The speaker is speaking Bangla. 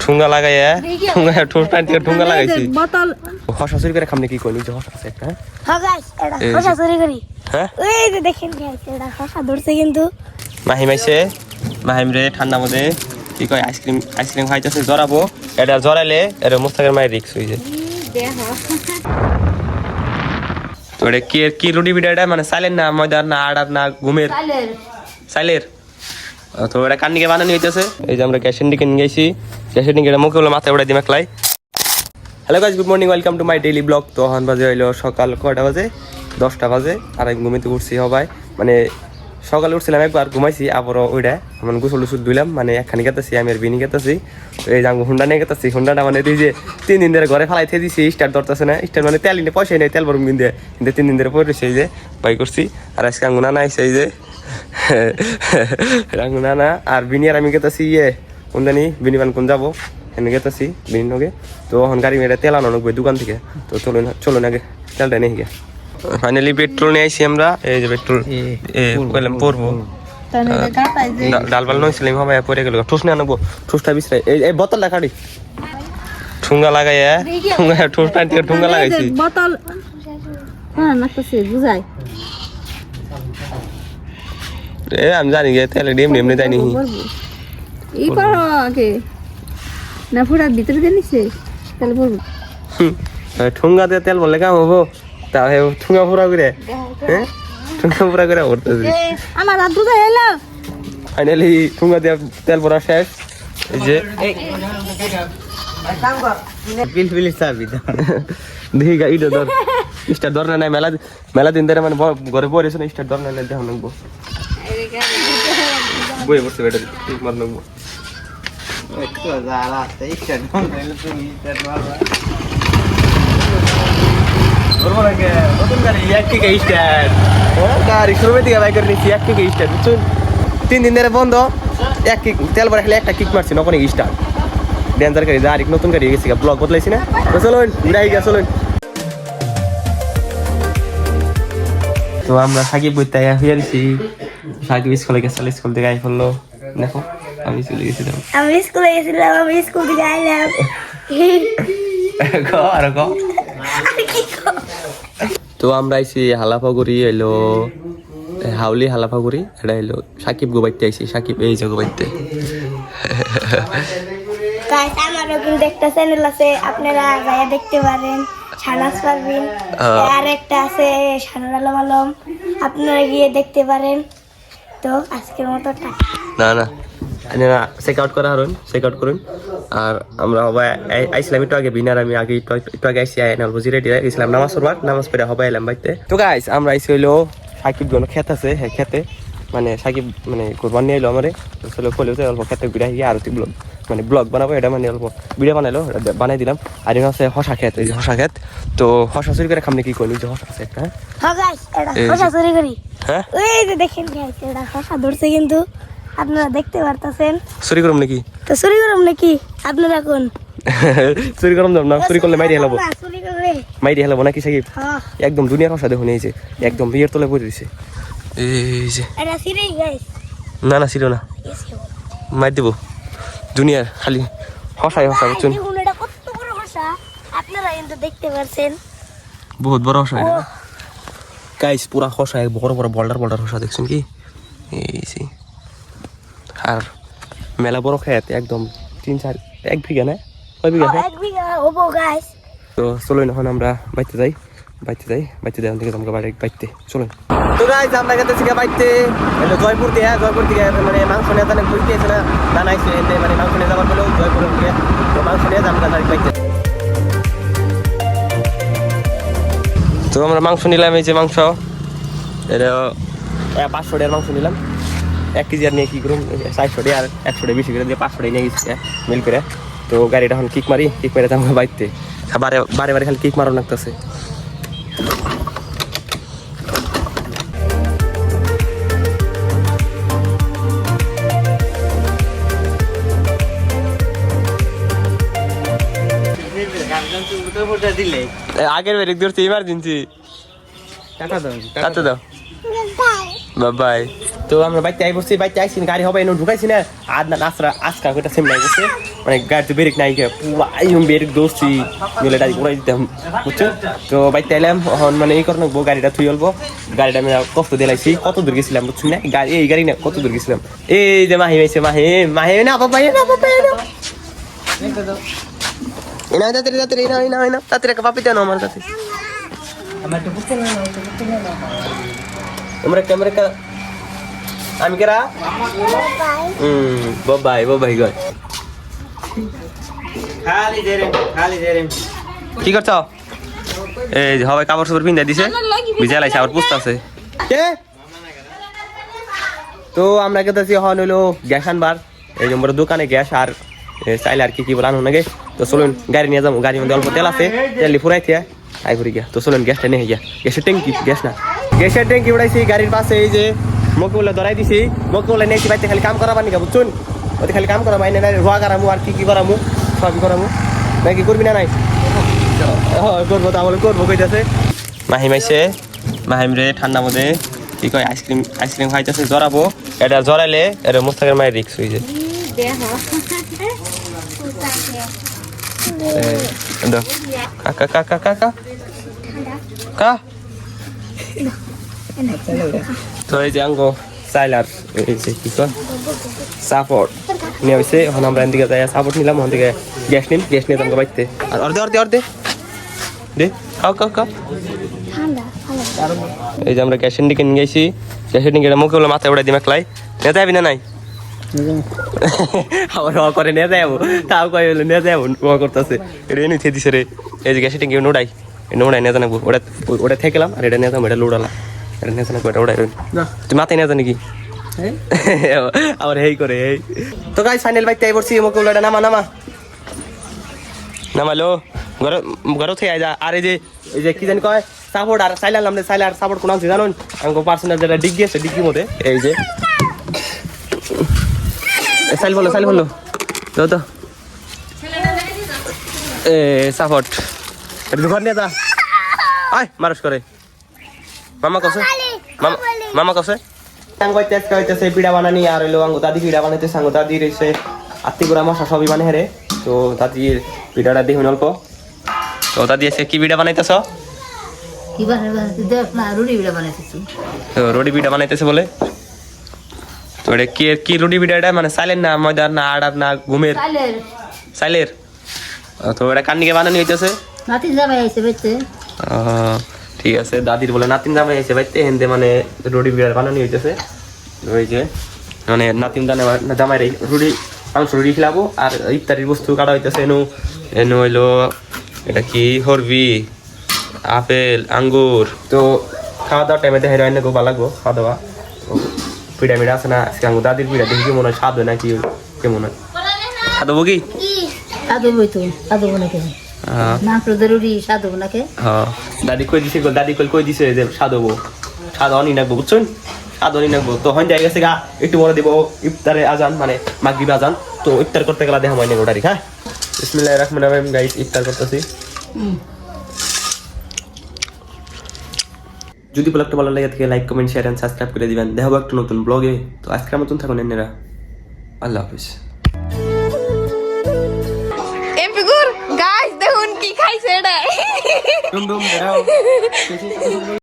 ঠুঙ্গা লাগাইয়া ঠোঁট পানি থেকে ঠুঙ্গা লাগাইছি হসা চুরি করে খামনে কি কইলি যে হসা আছে একটা হ্যাঁ গাইস এটা হসা চুরি করি হ্যাঁ এই যে দেখেন গাইস এটা হসা ধরছে কিন্তু মাহিম আইছে মাহিম রে ঠান্ডা মধ্যে কি কয় আইসক্রিম খাইতেছে জড়াবো এটা জড়াইলে এটা মুস্তাকের মায়ের রিক্স হয়ে যায় ওটা কি রুটি বিটা মানে সাইলেন না ময়দার না আড়ার না ঘুমের সাইলের তো এটা কান্নিকে বানানো হইতেছে এই যে আমরা গ্যাসের দিকে নিয়ে গেছি গ্যাসের দিকে মুখে হলো মাথায় উড়াই দিয়ে মেখলাই hello guys good morning welcome to my daily blog তো এখন বাজে হইলো সকাল কয়টা বাজে 10টা বাজে আর আমি ঘুমিতে উঠছি সবাই মানে সকালে উঠছিলাম একবার ঘুমাইছি আবারও ওইটা মানে গোসল টুসল ধুইলাম মানে একখানি গেতেছি আমি আর বিনি গেতেছি এই যে হুন্ডা নিয়ে গেতেছি হুন্ডাটা মানে তুই যে 3 দিন ধরে ঘরে ফালাইতে দিছি স্টার্ট ধরতেছে না স্টার্ট মানে তেল নিয়ে পয়সা নেই তেল ভরম কিন দিয়ে কিন্তু 3 দিন ধরে পড়ে সেই যে বাই করছি আর আজকে আঙ্গুনা নাই সেই যে আঙ্গুনা না আর বিনি আর আমি গেতেছি কোনদানি বিনি বান কোন যাবো এনে গেতেছি বিনির নগে তো এখন গাড়ি মেয়েটা তেল আনো নকবে দোকান থেকে তো চলো না আগে তেলটা নিয়ে গিয়ে ফাইনালি পেট্রোল নিয়ে আইছি আমরা এই যে পেট্রোল কইলাম পড়বো ডালবাল নইছিলাম হবে পরে গেল ঠুস না আনবো ঠুসটা বিছরাই এই বোতলটা কাটি ঠুঙ্গা লাগাইয়া ঠুস পানি থেকে ঠুঙ্গা লাগাইছি বোতল হ্যাঁ নাকছে বুঝাই আমি জানি গে তেল ডিম ডিম নেই তাইনি এই পারো কে না ফুড়ার ভিতরে দিয়ে নিছে তেল ভরবো ঠুঙ্গা দিয়ে তেল বললে কাম হবো তাহলে ঠুঙ্গা পুরা করে হ্যাঁ ঠুঙ্গা পুরা করে ভরতেছি আমার হাত দুধ এলো ফাইনালি ঠুঙ্গা দিয়ে তেল ভরা শেষ এই যে বিল চাবি দেখি গাড়িটা ধর স্টার ধর না মেলা দিন ধরে মানে ঘরে পড়েছে না স্টার ধর না দেখো নাকবো বই পড়ছে বেটা ঠিক মার নাকবো একটু জ্বালা আছে স্টার্ট বন্ধ তুমি স্টার্ট মারবা ধরবো নাকি নতুন গাড়ি একটি স্টার গাড়ি শুরু থেকে বাইক করে নিচ্ছি একটি স্টার বুঝছুন 3 দিন ধরে বন্ধ এক কিক তেল ভরা খেলে একটা কিক মারছি নকন স্টার ডেঞ্জার গাড়ি যা আরেক নতুন গাড়ি গেছি ব্লগ বদলাইছি না তো চলুন উড়াই গিয়া চলুন তো আমরা সাকিব বইতে হইয়া দিছি সাকিব স্কুলে গেছিল স্কুল থেকে আই ফেললো দেখো আমি চলে গেছিলাম আমি স্কুলে গেছিলাম আমি স্কুল থেকে আইলাম আর তো আমরা আইছি হালাফাগুড়ি এলো হাউলি হালাফাগুড়ি এটা এলো সাকিব গোবাইতে আইছি সাকিব এই যে গোবাইতে গাইস আমারও কিন্তু একটা চ্যানেল আছে আপনারা যাইয়া দেখতে পারেন শাহনাজ পারভিন আর একটা আছে শানুর আলম আলম আপনারা গিয়ে দেখতে পারেন তো আজকের মতো না না চেক আউট করা হারুন চেক আউট করুন আর আমরা সবাই আইছিলাম একটু আগে বিনার আমি আগে একটু আগে আইসি আইনাল বুঝি রেডি গেছিলাম নামাজ পড়বার নামাজ পড়ে সবাই এলাম বাইতে তো গাইস আমরা আইসি হইলো সাকিব জন খেত আছে হ্যাঁ খেতে মানে সাকিব মানে কোরবান নিয়ে এলো আমারে চলো কলেও অল্প খেতে ঘুরে গিয়ে আরতি ব্লগ মানে ব্লগ বানাবো এটা মানে অল্প ভিডিও বানাইলো বানাই দিলাম আর এখানে আছে হসা খেত এই যে হসা খেত তো হসা চুরি করে খামনে কি কইলি যে হসা আছে একটা হ্যাঁ গাইস এটা হসা চুরি করি হ্যাঁ এই যে দেখেন গাইস এটা হসা ধরছে কিন্তু আপনারা দেখতে পারতেছেন চুরি করুম নাকি তো চুরি করুম নাকি আপনারা কোন চুরি করুম না চুরি করলে মাইরি হেলাবো চুরি করে মাইরি হেলাবো নাকি সাকিব হ্যাঁ একদম দুনিয়ার হসা দেখুন এই যে একদম বিয়ের তলে পড়ে দিছে এই যে এটা সিরি গাইস না ছিল না মার দেবো দুনিয়ার খালি হসাই হসা বুঝছেন দেখুন এটা কত বড় হসা আপনারা কিন্তু দেখতে পাচ্ছেন বহুত বড় হসা এটা গাইস পুরা হসা বড় বড় বল্ডার হসা দেখছেন কি এই যে আর মেলা বড় খেত একদম 1 বিঘা না কয় বিঘা এক বিঘা হবো গাইস তো চলুন এখন আমরা বাইতে যাই থেকে তোমাকে বাইতে চলুন তো গাইস আমরা গেতেছি বাইতে জয়পুর থেকে মানে মাংস নিয়ে জানেন বুঝতে আছে না জানাইছে মানে মাংস নিয়ে যাবার বলেও জয়পুর থেকে তো মাংস নিয়ে যাবো বাইতে তো আমরা মাংস নিলাম এই যে মাংস এটা 500 টাকার মাংস নিলাম 1 কেজি আর নিয়ে কি করুন 400 টাকা আর 100 টাকা বেশি করে দিয়ে 500 টাকা নিয়ে গেছি মিল করে তো গাড়িটা এখন কিক মেরে যাবো বাইতে বারে খালি কিক মারো লাগতেছে আগের বের ধরছি ইমার্জেন্সি টাটা দাও বাবাই তো আমরা বাইতে আইছি গাড়ি হবে ঢুকাইছি না আর না আজকা কইটা সেম নাই গেছে মানে গাড়িতে ব্রেক নাই পুরো ব্রেক দোষছি গেলে গাড়ি ঘুরাই দিতাম বুঝছো। তো বাইতে এলাম এখন মানে এই কারণে গাড়িটা থুই অল্প গাড়িটা আমি কষ্ট দিলাইছি কত দূর গেছিলাম বুঝছো না গাড়ি এই গাড়ি না কত দূর গেছিলাম এই যে মাহি হয়েছে মাহি মাহি না বাবা না বাবা না তাড়াতাড়ি তাড়াতাড়ি না তাড়াতাড়ি একটা পাপি দেন আমার কাছে ক্যামেরা আমি কেরা বাবাই বাবাই গয় কি করছ এই যে সবাই কাপড় চোপড় পিন্ধা দিছে ভিজা লাইছে আবার পুস্ত আছে তো আমরা কেতেছি হন হইলো গ্যাস আনবার এই নম্বর দোকানে গ্যাস আর চাইলে আর কি বলে আনো নাকি তো চলুন গাড়ি নিয়ে যাবো গাড়ির মধ্যে অল্প তেল আছে তেল ফুরাই থিয়া আই ফুরি গিয়া তো চলুন গ্যাসটা নিয়ে গিয়া গ্যাসের ট্যাঙ্কি গ্যাস না গ্যাসের ট্যাঙ্কি উড়াইছি গাড়ির পাশে এই যে মকুলে ধরাই দিছি মকুলে নিয়েছি বাইতে খালি কাম করাবার নিকা বুঝছুন ওতে খালি কাম করা বাইনে রোয়া করামু আর কি করামু সবই করামু নাকি করবি না নাই করবো তা বলে করবো কইতাছে মাহিম আইছে মাহিম রে ঠান্ডা মধ্যে কি কয় আইসক্রিম খাইতেছে জড়াবো এটা জড়াইলে এটা মুস্তাকের মায়ের রিক্স হয়ে যায় তো এই যে আঙ্গ চাইলার এই যে কি কয় সাপোর্ট নিয়ে হয়েছে এখন আমরা এদিকে যাই সাপোর্ট নিলাম ওখান থেকে গ্যাস নিয়ে তোমাকে বাইতে আর অর্ধে দে খাও এই যে আমরা গ্যাসের দিকে নিয়ে গেছি গ্যাসের দিকে মুখে বলে মাথায় উড়াই দিই মেকলাই নিয়ে যাবি না নাই আবার র করে নিয়ে যাবো তাও কয় বলে নিয়ে যাবো র করতেছে এটা এনে থে দিছে রে এই যে গ্যাসের দিকে নোড়াই নিয়ে জানাবো ওটা থেকেলাম আর এটা নিয়ে যাবো এটা লোড়ালাম এটা নিয়ে জানাবো এটা ওড়াই তুই মাথায় নিয়ে জানি কি আবার হেই করে এই তো গাইস ফাইনাল বাইতে আই পড়ছি মুখে বলে নামালো ঘর থেকে আয় যা আর এই যে কি জানি কয় সাপোর্ট আর সাইলার নাম সাইলার সাপোর্ট কোন আছে জানুন আমাকে পার্সোনাল যেটা ডিগ্রি আছে ডিগ্রির মধ্যে এই যে সাইল বললো তো এ সাপোর্ট এটা ঘর নিয়ে যা আয় মানুষ করে মামা কসে হইতেছে পিঠা বানানি আর হইলো আঙ্গো দাদি পিঠা বানাইতেছে আঙ্গো দাদি রয়েছে আত্মীয়রা মশা সবই বানে হেরে তো দাদির পিঠাটা দেখুন অল্প তো দাদি এসে কি পিঠা বানাইতেছ রুটি পিঠা বানাইতেছে বলে তো এটা কি রুটি পিঠা এটা মানে সাইলের না ময়দার না আড়ার না ঘুমের সাইলের তো এটা কান্নিকে বানানি হইতেছে ঠিক আছে দাদির বলে নাতিন জামাই আইছে বাইতে হেন্দে মানে রুটি পিঠা বানানি হইতেছে ওই যে মানে নাতিন জামাই রুটি মাংস রুটি খেলাবো আর ইফতারির বস্তু কাটা হইতেছে এনু হইলো এটা কি হরবি আপেল আঙ্গুর তো খাওয়া দাওয়ার টাইমে দেখে রান্না খুব ভালো লাগবো খাওয়া দাওয়া পিঠা মিঠা আছে না আজকে আঙ্গুর দাদির পিঠা দেখি মনে হয় স্বাদ হয় না কি কেমন হয় স্বাদ হবো কি দাদি কই দিছে যে স্বাদ হবো স্বাদ অনি নাকবো বুঝছেন স্বাদ অনি নাকবো তো হন জায়গা গেছে গা একটু বলে দিব ইফতারে আজান মানে মাগরিব আজান তো ইফতার করতে গেলে দেখা হয় না গোটারি হ্যাঁ বিসমিল্লাহির রহমানির রহিম গাইস ইফতার করতেছি যদি ব্লগটা ভালো লাগে থাকে like comment share and subscribe করে দিবেন দেখা হবে একটা নতুন ব্লগে তো আজকের মতন থাকুন এনারা আল্লাহ হাফেজ গাইস দেখুন কি খাইছে এটা